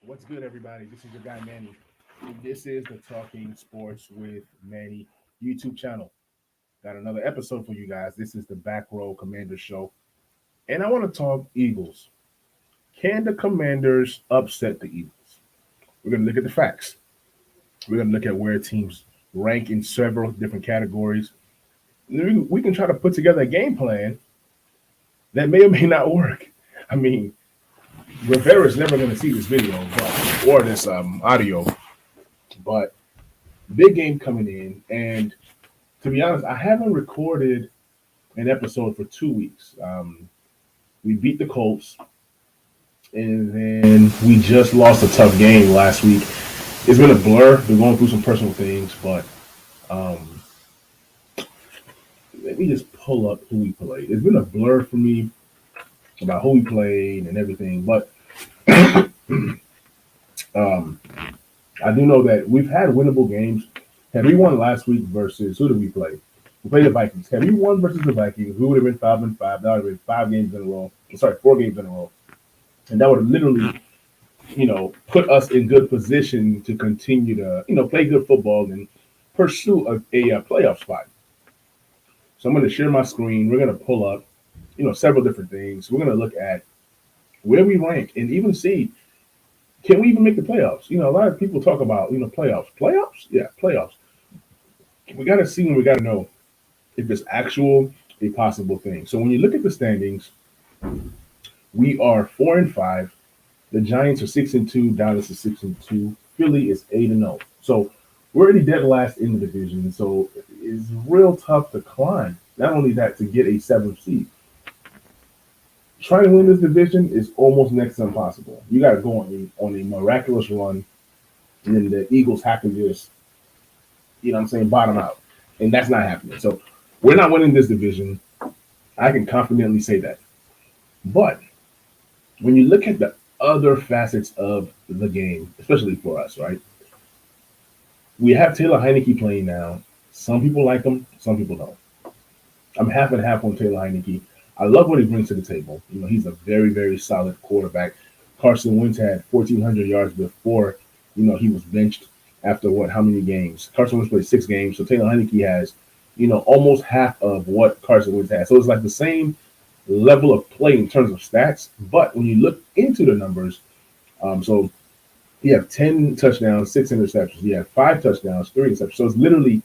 What's good, everybody? This is your guy Manny. And this is the Talking Sports with Manny YouTube channel. Got another episode for you guys. This is the Back Row Commander Show. And I want to talk Eagles. Can the Commanders upset the Eagles? We're going to look at the facts. We're going to look at where teams rank in several different categories. We can try to put together a game plan that may or may not work. I mean, Rivera's never going to see this video or this audio, but big game coming in. And to be honest, I haven't recorded an episode for 2 weeks. We beat the Colts, and then we just lost a tough game last week. It's been a blur. Been going through some personal things, but let me just pull up who we played. It's been a blur for me about who we played and everything, but um, I do know that we've had winnable games. Had we won last week versus who did we play? We played the Vikings. Had we won versus the Vikings, we would have been 5-5. That would have been 5 games in a row. Sorry, 4 games in a row, and that would have literally, put us in good position to continue to, play good football and pursue a playoff spot. So I'm going to share my screen. We're going to pull up, several different things. We're going to look at where we rank and even see, can we even make the playoffs? A lot of people talk about, playoffs. Playoffs? Yeah, playoffs. We got to see and we got to know if it's actual a possible thing. So when you look at the standings, we are 4-5. The Giants are 6-2. Dallas is 6-2. Philly is 8-0. So we're already dead last in the division. So it's real tough to climb. Not only that, to get a 7th seed. Trying to win this division is almost next to impossible. You got to go on a miraculous run, and then the Eagles have to just, bottom out. And that's not happening. So we're not winning this division. I can confidently say that. But when you look at the other facets of the game, especially for us, right? We have Taylor Heineke playing now. Some people like him, some people don't. I'm half and half on Taylor Heineke. I love what he brings to the table. He's a very, very solid quarterback. Carson Wentz had 1,400 yards before, he was benched after how many games? Carson Wentz played 6 games, so Taylor Heineke has, almost half of what Carson Wentz has. So it's like the same level of play in terms of stats. But when you look into the numbers, so you have 10 touchdowns, 6 interceptions. You have 5 touchdowns, 3 interceptions. So it's literally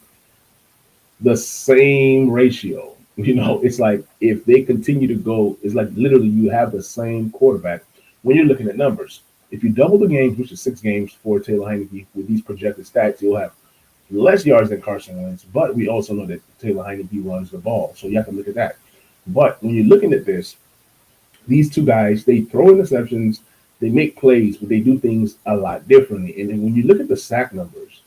the same ratio. It's like if they continue to go, it's like literally you have the same quarterback when you're looking at numbers. If you double the games, which is 6 games for Taylor Heineke, with these projected stats, you'll have less yards than Carson Wentz. But we also know that Taylor Heineke runs the ball. So you have to look at that. But when you're looking at this, these two guys, they throw interceptions, they make plays, but they do things a lot differently. And then when you look at the sack numbers,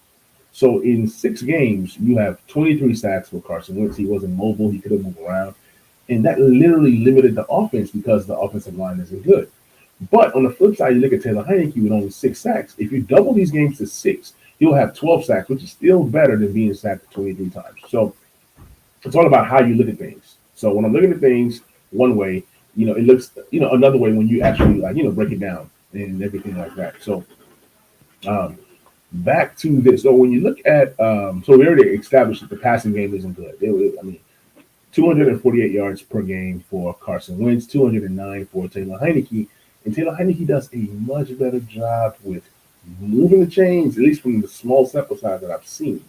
so in 6 games, you have 23 sacks for Carson Wentz. He wasn't mobile. He could have moved around. And that literally limited the offense because the offensive line isn't good. But on the flip side, you look at Taylor Heineke with only 6 sacks. If you double these games to 6, he'll have 12 sacks, which is still better than being sacked 23 times. So it's all about how you look at things. So when I'm looking at things one way, it looks, another way when you actually break it down and everything like that. So back to this. So when you look at, so we already established that the passing game isn't good. 248 yards per game for Carson Wentz, 209 for Taylor Heineke. And Taylor Heineke does a much better job with moving the chains, at least from the small sample size that I've seen.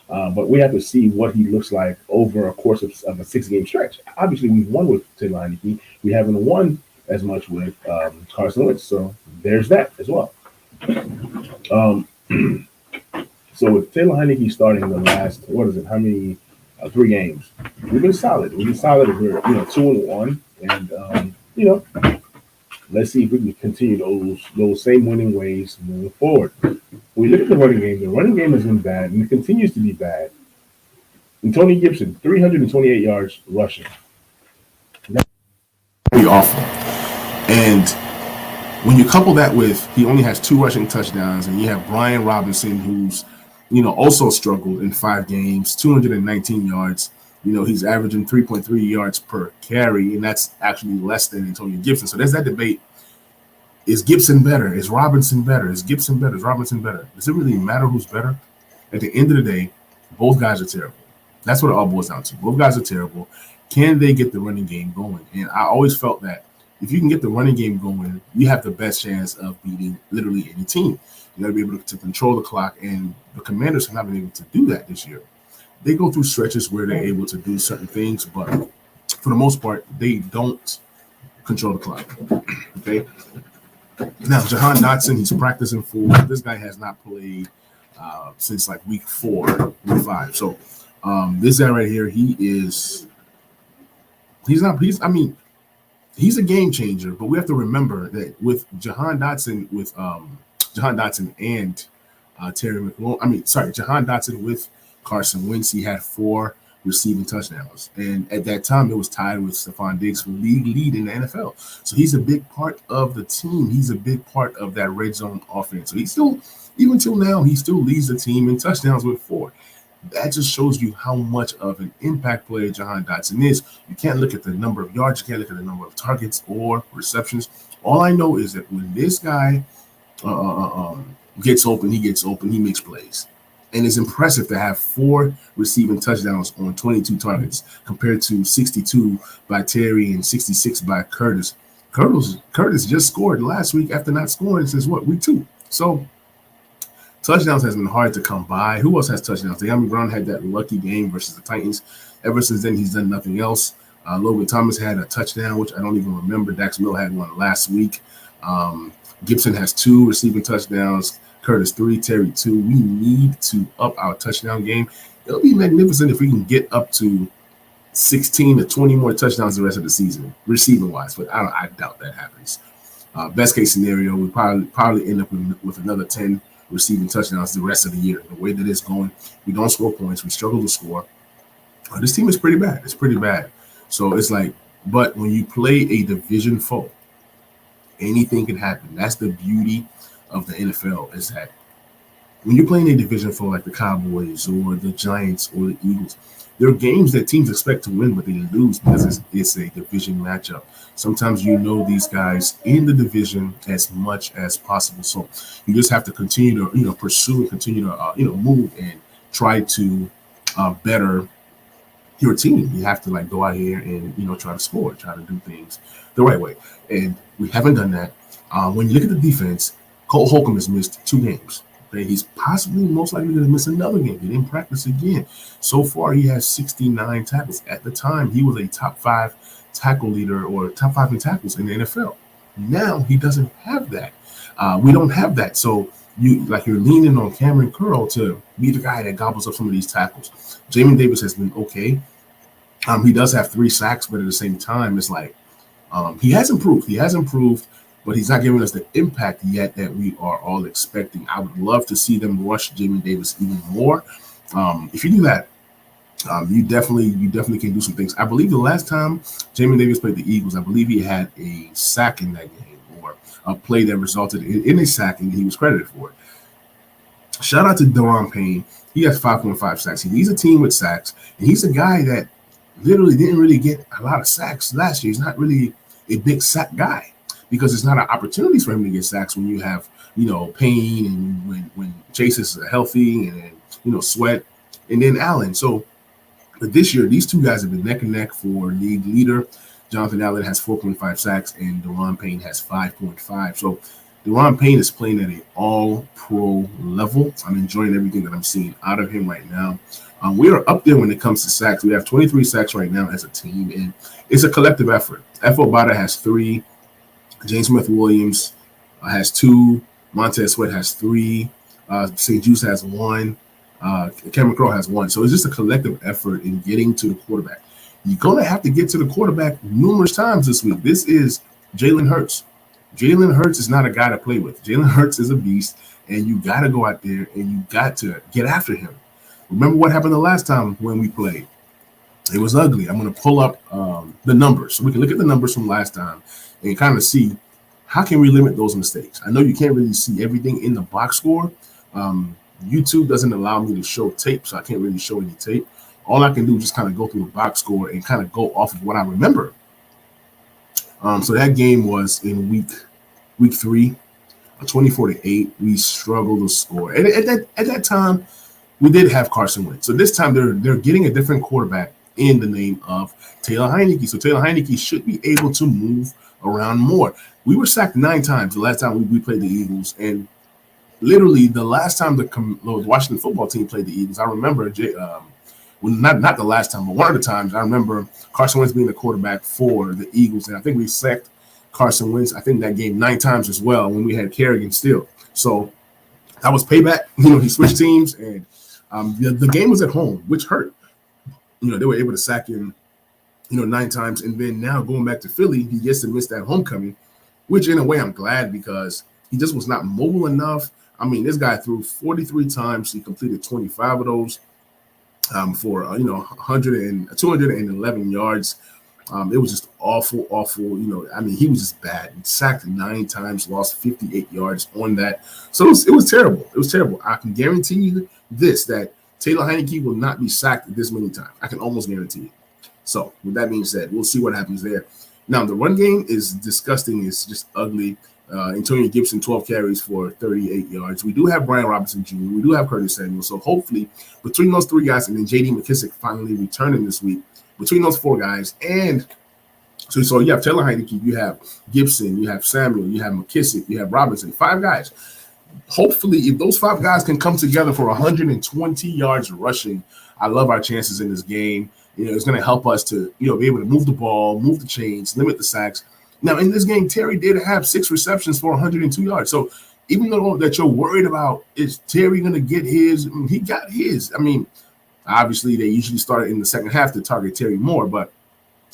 But we have to see what he looks like over a course of a 6-game stretch. Obviously, we've won with Taylor Heineke. We haven't won as much with Carson Wentz. So there's that as well. So with Taylor Heineke starting the last, how many, 3 games, we've been solid. We've been solid. We're, 2-1. And, let's see if we can continue those same winning ways moving forward. When we look at the running game has been bad, and it continues to be bad. And Tony Gibson, 328 yards rushing. That's pretty awful. And when you couple that with he only has 2 rushing touchdowns, and you have Brian Robinson, who's, also struggled in 5 games, 219 yards. He's averaging 3.3 yards per carry, and that's actually less than Antonio Gibson. So there's that debate. Is Gibson better? Is Robinson better? Is Gibson better? Is Robinson better? Does it really matter who's better? At the end of the day, both guys are terrible. That's what it all boils down to. Both guys are terrible. Can they get the running game going? And I always felt that if you can get the running game going, you have the best chance of beating literally any team. You got to be able to control the clock, and the Commanders have not been able to do that this year. They go through stretches where they're able to do certain things, but for the most part, they don't control the clock. Okay. Now, Jahan Dotson, he's practicing full. This guy has not played since like week 4, week 5. So this guy right here, he's a game changer, but we have to remember that with Jahan Dotson and Terry McLaurin, Jahan Dotson with Carson Wentz, he had 4 receiving touchdowns. And at that time, it was tied with Stephon Diggs for league lead in the NFL. So he's a big part of the team. He's a big part of that red zone offense. So he still, even till now, he still leads the team in touchdowns with 4. That just shows you how much of an impact player Jahan Dotson is. You can't look at the number of yards. You can't look at the number of targets or receptions. All I know is that when this guy gets open, he makes plays. And it's impressive to have 4 receiving touchdowns on 22 targets compared to 62 by Terry and 66 by Curtis. Curtis just scored last week after not scoring since week 2. So touchdowns has been hard to come by. Who else has touchdowns? De'Ami Brown had that lucky game versus the Titans. Ever since then, he's done nothing else. Logan Thomas had a touchdown, which I don't even remember. Dax Milne had one last week. Gibson has 2 receiving touchdowns. Curtis 3, Terry 2. We need to up our touchdown game. It'll be magnificent if we can get up to 16 to 20 more touchdowns the rest of the season, receiving wise. But I doubt that happens. Best case scenario, we probably end up with another 10 receiving touchdowns the rest of the year. The way that it's going, we don't score points. We struggle to score. This team is pretty bad. It's pretty bad. So it's like, but when you play a division foe, anything can happen. That's the beauty of the NFL, is that when you're playing a division foe like the Cowboys or the Giants or the Eagles, there are games that teams expect to win, but they lose because it's a division matchup. Sometimes you know these guys in the division as much as possible. So you just have to continue to, pursue and continue to, move and try to better your team. You have to go out here and, try to score, try to do things the right way. And we haven't done that. When you look at the defense, Cole Holcomb has missed 2 games. Okay? He's possibly most likely going to miss another game. He didn't practice again. So far, he has 69 tackles. At the time, he was a top 5 tackle leader or top 5 in tackles in the NFL. Now he doesn't have that. We don't have that. So you're leaning on Cameron Curl to be the guy that gobbles up some of these tackles. Jamin Davis has been okay. He does have 3 sacks, but at the same time, it's like he has improved. He has improved, but he's not giving us the impact yet that we are all expecting. I would love to see them rush Jamin Davis even more. If you do that, you definitely can do some things. I believe the last time Jamin Davis played the Eagles, I believe he had a sack in that game, or a play that resulted in a sack, and he was credited for it. Shout out to Daron Payne. He has 5.5 sacks. He leads a team with sacks, and he's a guy that literally didn't really get a lot of sacks last year. He's not really a big sack guy because it's not an opportunity for him to get sacks when you have, Payne, and when Chase is healthy, and then, Sweat, and then Allen. So but this year, these 2 guys have been neck and neck for league leader. Jonathan Allen has 4.5 sacks, and Daron Payne has 5.5. So Daron Payne is playing at an all-pro level. I'm enjoying everything that I'm seeing out of him right now. We are up there when it comes to sacks. We have 23 sacks right now as a team, and it's a collective effort. F. Obata has 3. James Smith-Williams has 2. Montez Sweat has 3. St. Juice has 1. Cameron Crowe has 1. So it's just a collective effort in getting to the quarterback. You're going to have to get to the quarterback numerous times this week. This is Jalen Hurts. Jalen Hurts is not a guy to play with. Jalen Hurts is a beast, and you got to go out there and you got to get after him. Remember what happened the last time when we played? It was ugly. I'm going to pull up the numbers so we can look at the numbers from last time and kind of see how can we limit those mistakes. I know you can't really see everything in the box score. YouTube doesn't allow me to show tape, so I can't really show any tape. All I can do is just kind of go through the box score and kind of go off of what I remember. So that game was in week week 3, 24-8. We struggled to score. And at that time, we did have Carson Wentz. So this time they're getting a different quarterback in the name of Taylor Heinicke. So Taylor Heinicke should be able to move around more. We were sacked 9 times the last time we played the Eagles, and literally the last time the Washington football team played the Eagles, I remember well, not the last time, but one of the times I remember Carson Wentz being the quarterback for the Eagles, and I think we sacked Carson Wentz, I think that game 9 times as well when we had Kerrigan still. So that was payback. He switched teams, and the game was at home, which hurt. They were able to sack him, 9 times, and then now going back to Philly, he gets to miss that homecoming, which in a way I'm glad because he just was not mobile enough. I mean, this guy threw 43 times. He completed 25 of those for 211 yards. It was just awful. I mean, he was just bad. He sacked 9 times, lost 58 yards on that. So it was terrible. It was terrible. I can guarantee you this, that Taylor Heinicke will not be sacked this many times. I can almost guarantee it. So with that being said, we'll see what happens there. Now, the run game is disgusting. It's just ugly. Antonio Gibson, 12 carries for 38 yards. We do have Brian Robinson Jr. We do have Curtis Samuel. So hopefully between those 3 guys and then J.D. McKissick finally returning this week, between those 4 guys, and so you have Taylor Heinicke, you have Gibson, you have Samuel, you have McKissick, you have Robinson, 5 guys. Hopefully, if those 5 guys can come together for 120 yards rushing, I love our chances in this game. It's going to help us to, be able to move the ball, move the chains, limit the sacks. Now, in this game, Terry did have 6 receptions for 102 yards. So even though that you're worried about, is Terry going to get his? He got his. I mean, obviously, they usually start in the second half to target Terry more, but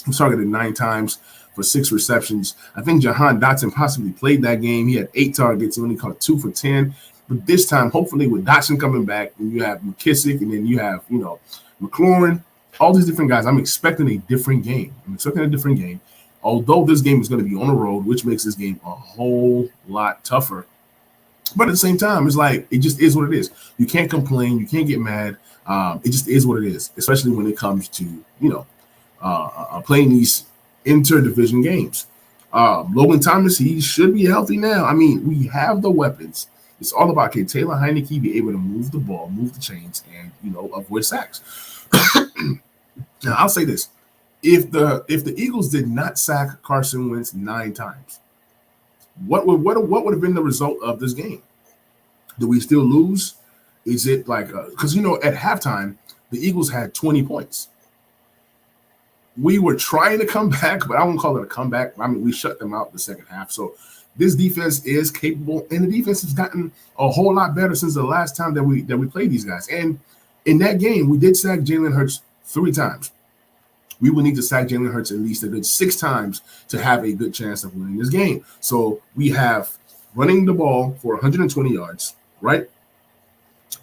he was targeted 9 times for 6 receptions. I think Jahan Dotson possibly played that game. He had 8 targets. He only caught 2 for 10. But this time, hopefully, with Dotson coming back, and you have McKissick, and then you have, McLaurin, all these different guys, I'm expecting a different game. Although this game is going to be on the road, which makes this game a whole lot tougher. But at the same time, it's like, it just is what it is. You can't complain. You can't get mad. It just is what it is, especially when it comes to, playing these interdivision games. Logan Thomas, he should be healthy now. I mean, we have the weapons. It's all about, can Taylor Heinicke be able to move the ball, move the chains, and, avoid sacks? Now, I'll say this. If the Eagles did not sack Carson Wentz 9 times, what would have been the result of this game? Do we still lose? Is it like because at halftime the Eagles had 20 points. We were trying to come back, but I won't call it a comeback. I mean, we shut them out the second half. So this defense is capable, and the defense has gotten a whole lot better since the last time that we played these guys. And in that game, we did sack Jalen Hurts 3 times. We would need to sack Jalen Hurts at least a good 6 times to have a good chance of winning this game. So we have running the ball for 120 yards, right?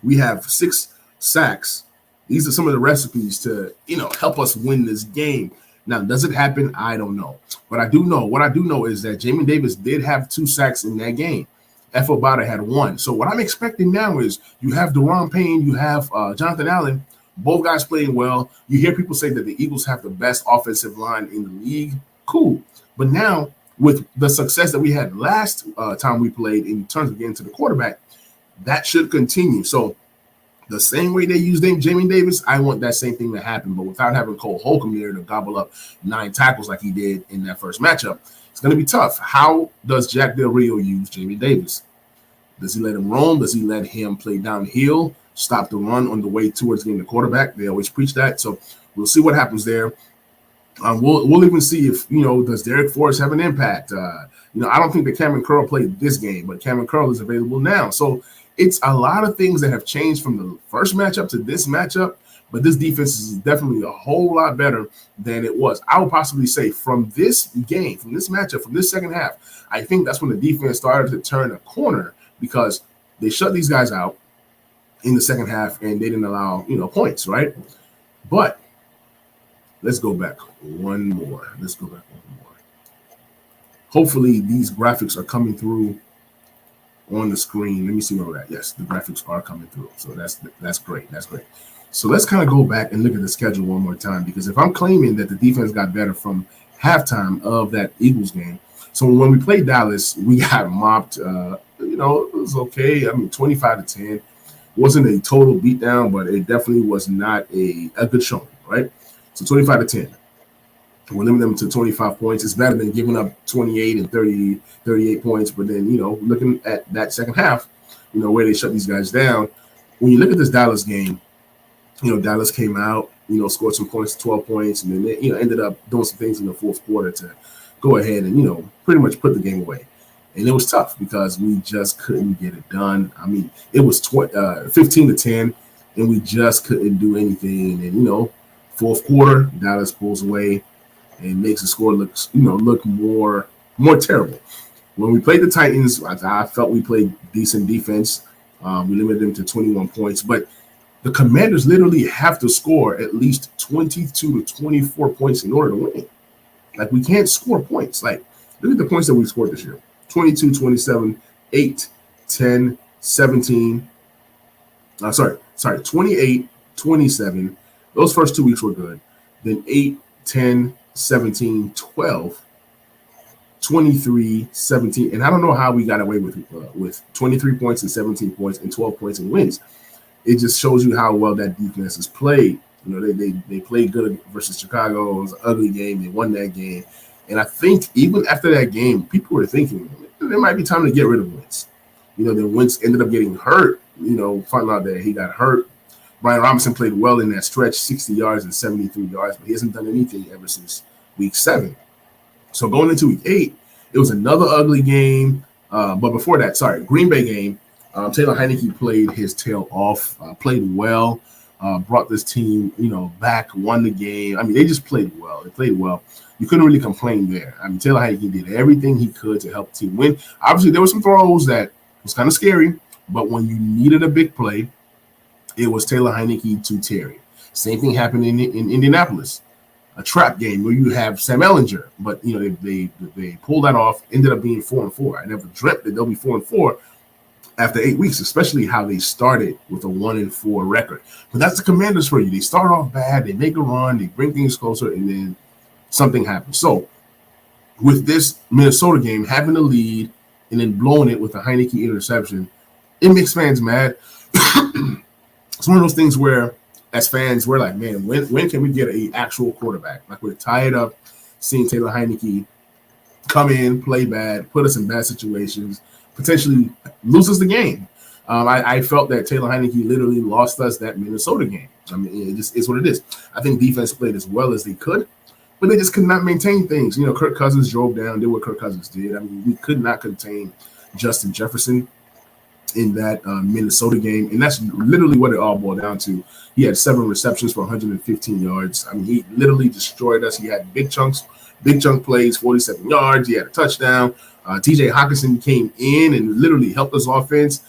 We have 6 sacks. These are some of the recipes to, help us win this game. Now, does it happen? I don't know. But what I do know is that Jamin Davis did have 2 sacks in that game. F. Obata had 1. So what I'm expecting now is you have Daron Payne, you have Jonathan Allen. Both guys playing well. You hear people say that the Eagles have the best offensive line in the league. Cool. But now, with the success that we had last time we played in terms of getting to the quarterback, that should continue. So the same way they used Jamin Davis, I want that same thing to happen, but without having Cole Holcomb there to gobble up 9 tackles like he did in that first matchup. It's going to be tough. How does Jack Del Rio use Jamin Davis? Does he let him roam? Does he let him play downhill? Stop the run on the way towards getting the quarterback. They always preach that. So we'll see what happens there. We'll even see if, does Derek Forrest have an impact? I don't think that Cameron Curl played this game, but Cameron Curl is available now. So it's a lot of things that have changed from the first matchup to this matchup, but this defense is definitely a whole lot better than it was. I would possibly say from this game, from this matchup, from this second half, I think that's when the defense started to turn a corner because they shut these guys out in the second half, and they didn't allow, points, right? But let's go back one more. Hopefully these graphics are coming through on the screen. Let me see where we're at. Yes, the graphics are coming through. So that's great. That's great. So let's kind of go back and look at the schedule one more time, because if I'm claiming that the defense got better from halftime of that Eagles game, so when we played Dallas, we got mopped. It was okay. I mean, 25-10 wasn't a total beatdown, but it definitely was not a good showing, right? So 25-10. We're limiting them to 25 points. It's better than giving up 28 and 30, 38 points. But then, looking at that second half, where they shut these guys down. When you look at this Dallas game, Dallas came out, scored some points, 12 points, and then they, ended up doing some things in the fourth quarter to go ahead and, pretty much put the game away. And it was tough because we just couldn't get it done. I mean, it was 15-10, and we just couldn't do anything. And, fourth quarter, Dallas pulls away and makes the score look more terrible. When we played the Titans, I felt we played decent defense. We limited them to 21 points, but the Commanders literally have to score at least 22 to 24 points in order to win. Like, we can't score points. Like, look at the points that we scored this year. 22, 27, 8, 10, 17. 28, 27. Those first 2 weeks were good. Then 8, 10, 17, 12, 23, 17. And I don't know how we got away with 23 points and 17 points and 12 points and wins. It just shows you how well that defense is played. They played good versus Chicago. It was an ugly game. They won that game. And I think even after that game, people were thinking there might be time to get rid of Wentz. Then Wentz ended up getting hurt. Found out that he got hurt. Brian Robinson played well in that stretch, 60 yards and 73 yards, but he hasn't done anything ever since week 7. So going into week 8, it was another ugly game. But before that, Green Bay game, Taylor Heinicke played his tail off, played well, brought this team, back, won the game. I mean, they just played well. They played well. You couldn't really complain there. I mean, Taylor Heinicke did everything he could to help the team win. Obviously, there were some throws that was kind of scary, but when you needed a big play, it was Taylor Heinicke to Terry. Same thing happened in Indianapolis, a trap game where you have Sam Ehlinger, but they pulled that off. Ended up being 4-4. I never dreamt that they'll be 4-4 after 8 weeks, especially how they started with a 1-4 record. But that's the Commanders for you. They start off bad, they make a run, they bring things closer, and then something happens. So with this Minnesota game, having the lead and then blowing it with a Heinicke interception, it makes fans mad. It's one of those things where, as fans, we're like, man, when can we get an actual quarterback? Like, we're tired of seeing Taylor Heinicke come in, play bad, put us in bad situations, potentially lose us the game. I felt that Taylor Heinicke literally lost us that Minnesota game. I mean, it just is what it is. I think defense played as well as they could, but they just could not maintain things. Kirk Cousins drove down, did what Kirk Cousins did. I mean, we could not contain Justin Jefferson in that Minnesota game, and that's literally what it all boiled down to. He had 7 receptions for 115 yards. I mean, he literally destroyed us. He had big chunk plays, 47 yards. He had a touchdown. TJ Hockenson came in and literally helped us offense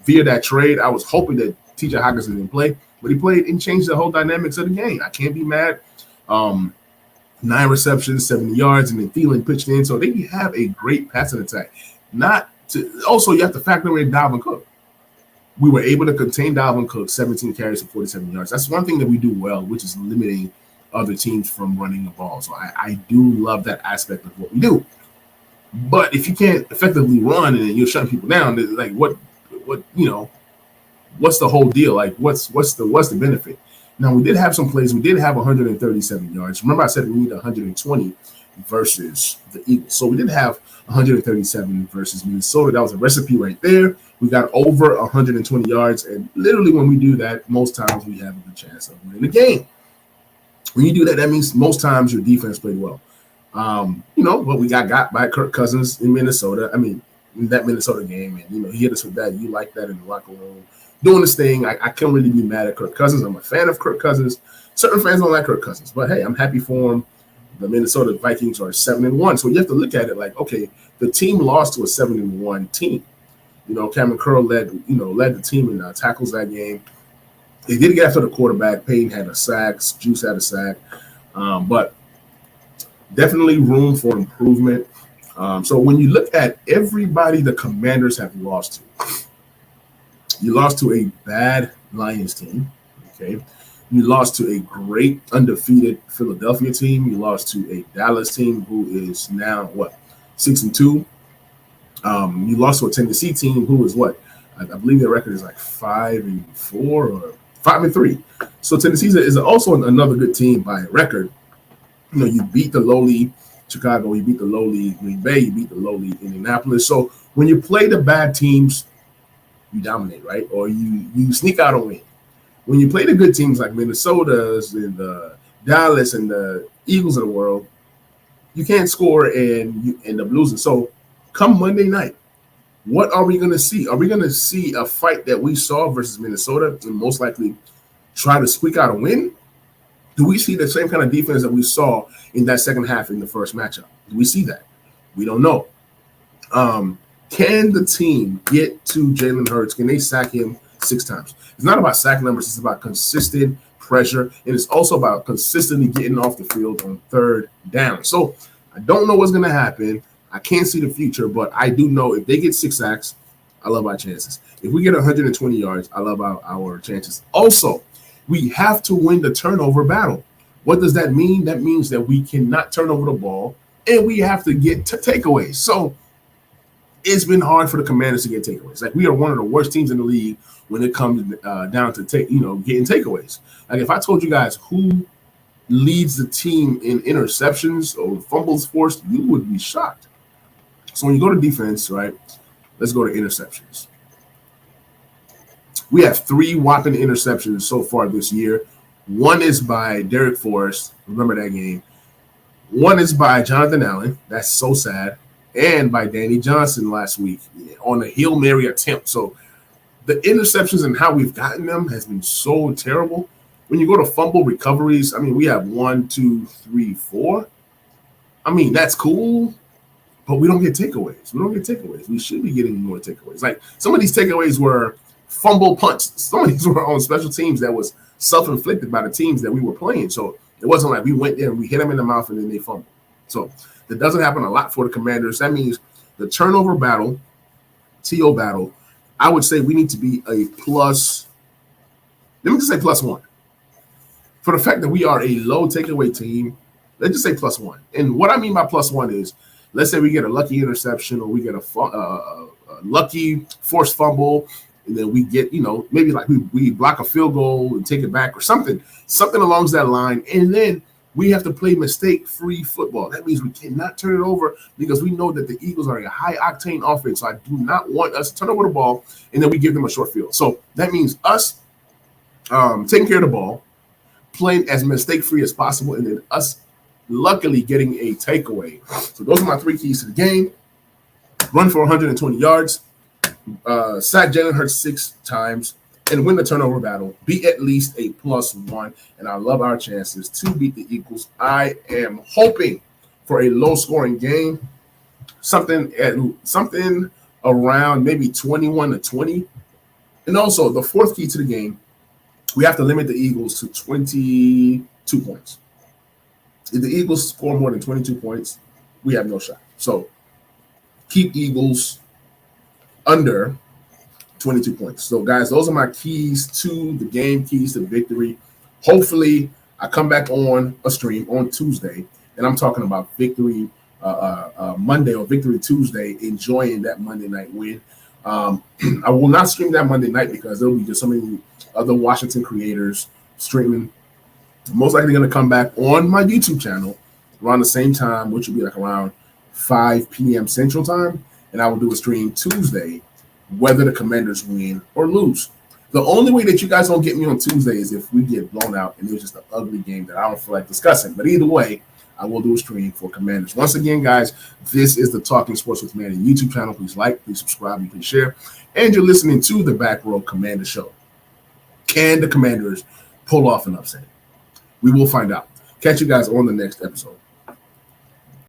via that trade. I was hoping that TJ Hockenson didn't play, but he played and changed the whole dynamics of the game. I can't be mad. 9 receptions, 70 yards, and then Thielen pitched in. So they have a great passing attack. Also, you have to factor in Dalvin Cook. We were able to contain Dalvin Cook, 17 carries for 47 yards. That's one thing that we do well, which is limiting other teams from running the ball. So I do love that aspect of what we do. But if you can't effectively run and you're shutting people down, like what's the whole deal? Like what's the benefit? Now, we did have some plays. We did have 137 yards. Remember, I said we need 120 versus the Eagles. So we did have 137 versus Minnesota. That was a recipe right there. We got over 120 yards. And literally when we do that, most times we have a good chance of winning the game. When you do that, that means most times your defense played well. But we got by Kirk Cousins in Minnesota. I mean, in that Minnesota game. And, he hit us with that. You like that in the locker room. Doing this thing, I can't really be mad at Kirk Cousins. I'm a fan of Kirk Cousins. Certain fans don't like Kirk Cousins. But, hey, I'm happy for him. The Minnesota Vikings are 7-1. So you have to look at it like, okay, the team lost to a 7-1 team. Cameron Curl led the team in tackles that game. They did get after the quarterback. Payton had a sack. Juice had a sack. But definitely room for improvement. So when you look at everybody the Commanders have lost to, you lost to a bad Lions team, okay? You lost to a great undefeated Philadelphia team. You lost to a Dallas team who is now 6-2. You lost to a Tennessee team who is I believe their record is like 5-4 or 5-3. So Tennessee is also another good team by record. You beat the lowly Chicago, you beat the lowly Green Bay, you beat the lowly Indianapolis. So when you play the bad teams, you dominate, right? Or you sneak out a win. When you play the good teams like Minnesota's and the Dallas and the Eagles of the world, you can't score and you end up losing. So come Monday night, what are we going to see? Are we going to see a fight that we saw versus Minnesota and most likely try to squeak out a win? Do we see the same kind of defense that we saw in that second half in the first matchup? Do we see that? We don't know. Can the team get to Jalen Hurts? Can they sack him 6 times? It's not about sack numbers. It's about consistent pressure. And it's also about consistently getting off the field on third down. So I don't know what's going to happen. I can't see the future, but I do know if they get 6 sacks, I love our chances. If we get 120 yards, I love our chances. Also, we have to win the turnover battle. What does that mean? That means that we cannot turn over the ball, and we have to get takeaways. So it's been hard for the Commanders to get takeaways. Like, we are one of the worst teams in the league when it comes down to getting takeaways. Like, if I told you guys who leads the team in interceptions or fumbles forced, you would be shocked. So when you go to defense, right, let's go to interceptions. We have 3 whopping interceptions so far this year. One is by Derek Forrest. Remember that game. One is by Jonathan Allen. That's so sad. And by Danny Johnson last week on a Hail Mary attempt. So the interceptions and how we've gotten them has been so terrible. When you go to fumble recoveries, I mean, we have 1, 2, 3, 4. I mean, that's cool, but we don't get takeaways. We should be getting more takeaways. Like, some of these takeaways were fumble punts. Some of these were on special teams that was self-inflicted by the teams that we were playing. So it wasn't like we went there and we hit them in the mouth and then they fumbled. So that doesn't happen a lot for the Commanders. That means the turnover battle, TO battle, I would say we need to be a plus. Let me just say +1. For the fact that we are a low takeaway team, let's just say +1. And what I mean by +1 is, let's say we get a lucky interception or we get a lucky forced fumble, and then we get, maybe like we block a field goal and take it back or something along that line. And then we have to play mistake-free football. That means we cannot turn it over because we know that the Eagles are a high-octane offense. So I do not want us to turn over the ball and then we give them a short field. So that means us taking care of the ball, playing as mistake-free as possible, and then us luckily getting a takeaway. So those are my 3 keys to the game. Run for 120 yards, sack Jalen Hurts 6 times, and win the turnover battle. Be at least a +1, and I love our chances to beat the Eagles. I am hoping for a low-scoring game, something around maybe 21-20. And also, the 4th key to the game, we have to limit the Eagles to 22 points. If the Eagles score more than 22 points, we have no shot. So keep Eagles under 22 points. So, guys, those are my keys to the game, keys to victory. Hopefully, I come back on a stream on Tuesday, and I'm talking about victory Monday or victory Tuesday, enjoying that Monday night win. I will not stream that Monday night because there will be just so many other Washington creators streaming. I'm most likely going to come back on my YouTube channel around the same time, which will be like around 5 p.m. Central Time, and I will do a stream Tuesday, whether the Commanders win or lose. The only way that you guys don't get me on Tuesday is if we get blown out and it was just an ugly game that I don't feel like discussing. But either way, I will do a stream for Commanders. Once again, guys, this is the Talking Sports with Manny YouTube channel. Please like, please subscribe, and please share. And you're listening to the Back Row Commander Show. Can the Commanders pull off an upset? We will find out. Catch you guys on the next episode.